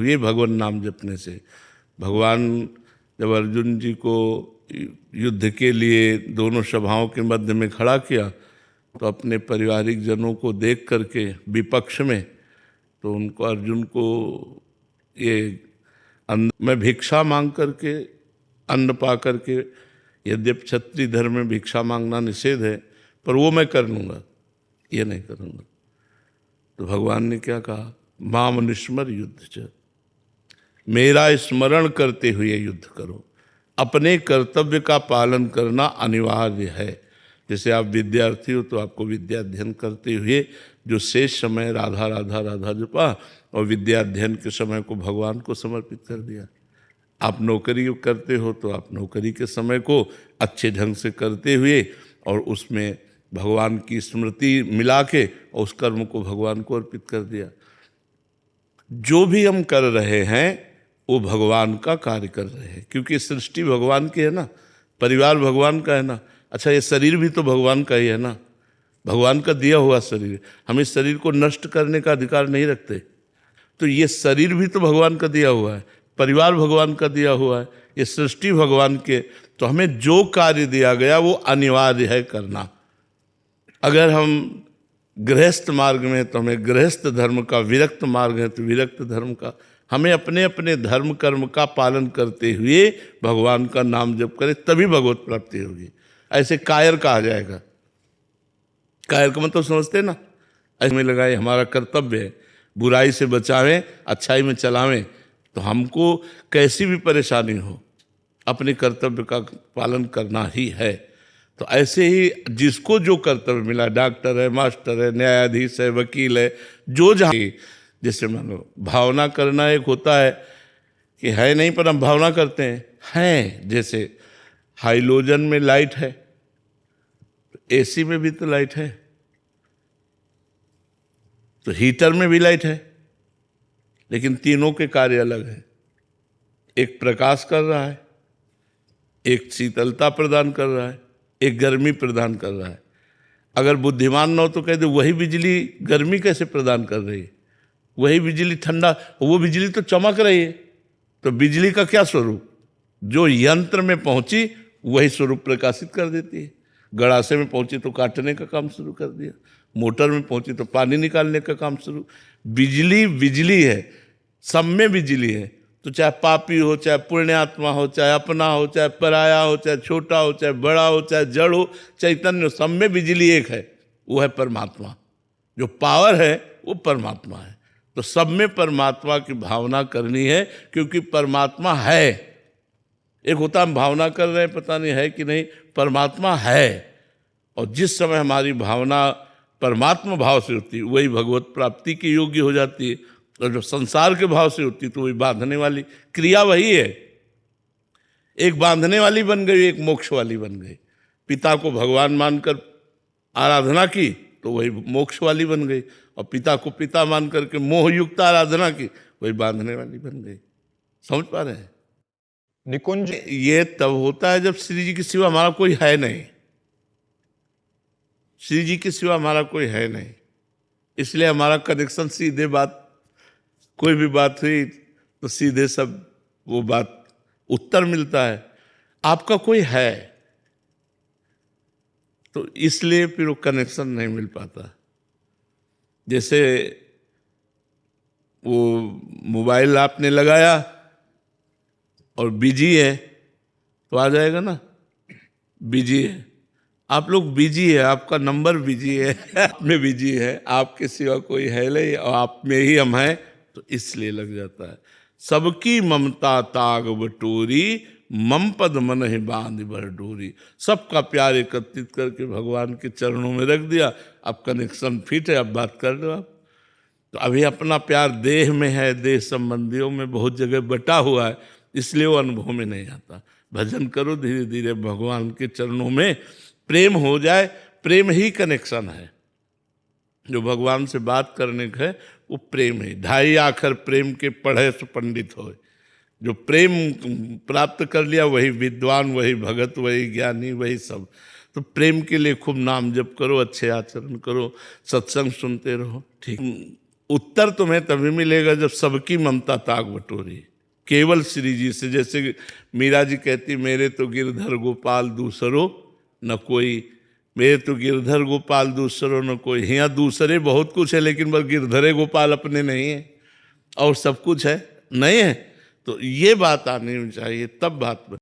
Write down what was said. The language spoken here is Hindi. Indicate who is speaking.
Speaker 1: ये भगवान नाम जपने से भगवान जब अर्जुन जी को युद्ध के लिए दोनों सभाओं के मध्य में खड़ा किया तो अपने पारिवारिक जनों को देख करके विपक्ष में, तो उनको अर्जुन को ये मैं भिक्षा मांग करके अन्न पा करके, यद्यप क्षत्रिय धर्म में भिक्षा मांगना निषेध है पर वो मैं कर लूँगा, ये नहीं करूँगा। तो भगवान ने क्या कहा, माम निस्मर युद्ध च, मेरा स्मरण करते हुए युद्ध करो। अपने कर्तव्य का पालन करना अनिवार्य है। जैसे आप विद्यार्थी हो तो आपको विद्या अध्ययन करते हुए जो शेष समय राधा राधा राधा जपा और विद्या अध्ययन के समय को भगवान को समर्पित कर दिया। आप नौकरी करते हो तो आप नौकरी के समय को अच्छे ढंग से करते हुए और उसमें भगवान की स्मृति मिला के और उस कर्म को भगवान को अर्पित कर दिया। जो भी हम कर रहे हैं वो भगवान का कार्य कर रहे हैं, क्योंकि सृष्टि भगवान की है ना, परिवार भगवान का है ना। अच्छा, ये शरीर भी तो भगवान का ही है ना, भगवान का दिया हुआ शरीर। हम इस शरीर को नष्ट करने का अधिकार नहीं रखते। तो ये शरीर भी तो भगवान का दिया हुआ है, परिवार भगवान का दिया हुआ है, ये सृष्टि भगवान के। तो हमें जो कार्य दिया गया वो अनिवार्य है करना। अगर हम गृहस्थ मार्ग में तो हमें गृहस्थ धर्म का, विरक्त मार्ग है तो विरक्त धर्म का। हमें अपने अपने धर्म कर्म का पालन करते हुए भगवान का नाम जप करें, तभी भगवत प्राप्ति होगी। ऐसे कायर कहा जाएगा, कायर का मतलब समझते ना, ऐसे में लगाए हमारा कर्तव्य है, बुराई से बचावें अच्छाई में चलावें। तो हमको कैसी भी परेशानी हो अपने कर्तव्य का पालन करना ही है। तो ऐसे ही जिसको जो कर्तव्य मिला, डॉक्टर है, मास्टर है, न्यायाधीश है, वकील है, जो जहाँ, जैसे मानो भावना करना एक होता है कि है नहीं पर हम भावना करते हैं। जैसे हाइलोजन में लाइट है, एसी में भी तो लाइट है, तो हीटर में भी लाइट है, लेकिन तीनों के कार्य अलग हैं। एक प्रकाश कर रहा है, एक शीतलता प्रदान कर रहा है, एक गर्मी प्रदान कर रहा है। अगर बुद्धिमान न हो तो कह दे वही बिजली गर्मी कैसे प्रदान कर रही है, वही बिजली ठंडा, वो बिजली तो चमक रही है। तो बिजली का क्या स्वरूप, जो यंत्र में पहुंची वही स्वरूप प्रकाशित कर देती है। गड़ासे में पहुंची तो काटने का काम शुरू कर दिया, मोटर में पहुंची तो पानी निकालने का काम शुरू। बिजली बिजली है, सब में बिजली है। तो चाहे पापी हो, चाहे पुण्यात्मा हो, चाहे अपना हो, चाहे पराया हो, चाहे छोटा हो, चाहे बड़ा हो, चाहे जड़ हो, चैतन्य हो, सब में बिजली एक है, वो है परमात्मा। जो पावर है वो परमात्मा है। तो सब में परमात्मा की भावना करनी है, क्योंकि परमात्मा है। एक होता हम भावना कर रहे हैं पता नहीं है कि नहीं, परमात्मा है। और जिस समय हमारी भावना परमात्मा भाव से होती है वही भगवत प्राप्ति के योग्य हो जाती है, और जो संसार के भाव से होती है तो वही बांधने वाली क्रिया वही है। एक बांधने वाली बन गई, एक मोक्ष वाली बन गई। पिता को भगवान मानकर आराधना की तो वही मोक्ष वाली बन गई, और पिता को पिता मान करके मोहयुक्त आराधना की वही बांधने वाली बन गई। समझ पा रहे हैं?
Speaker 2: निकुंज,
Speaker 1: ये तब होता है जब श्री जी के सिवा हमारा कोई है नहीं। श्री जी के सिवा हमारा कोई है नहीं, इसलिए हमारा कनेक्शन सीधे बात, कोई भी बात हुई तो सीधे सब वो बात उत्तर मिलता है। आपका कोई है तो इसलिए फिर वो कनेक्शन नहीं मिल पाता। जैसे वो मोबाइल आपने लगाया और बिजी है तो आ जाएगा ना, बिजी है। आप लोग बिजी है, आपका नंबर बिजी है, आप में बिजी है, आपके सिवा कोई है नहीं और आप में ही हम हैं, तो इसलिए लग जाता है। सबकी ममता ताग बटोरी, मम पद मन ही बांध भर डोरी। सबका प्यार एकत्रित करके भगवान के चरणों में रख दिया। अब कनेक्शन फिट है, अब बात कर लो आप। तो अभी अपना प्यार देह में है, देह संबंधियों में बहुत जगह बटा हुआ है, इसलिए वो अनुभव में नहीं आता। भजन करो, धीरे धीरे भगवान के चरणों में प्रेम हो जाए। प्रेम ही कनेक्शन है, जो भगवान से बात करने का है वो प्रेम है। ढाई आखर प्रेम के पढ़े सो पंडित हो। जो प्रेम प्राप्त कर लिया वही विद्वान, वही भगत, वही ज्ञानी, वही सब। तो प्रेम के लिए खूब नाम जप करो, अच्छे आचरण करो, सत्संग सुनते रहो। ठीक, उत्तर तुम्हें तभी मिलेगा जब सबकी ममता ताक बटोरी, केवल श्री जी से। जैसे मीरा जी कहती, मेरे तो गिरधर गोपाल दूसरो न कोई, मेरे तो गिरधर गोपाल दूसरो न कोई। यहाँ दूसरे बहुत कुछ है, लेकिन बस गिरधरे गोपाल अपने नहीं है, और सब कुछ है नहीं है। तो ये बात आनी चाहिए, तब बात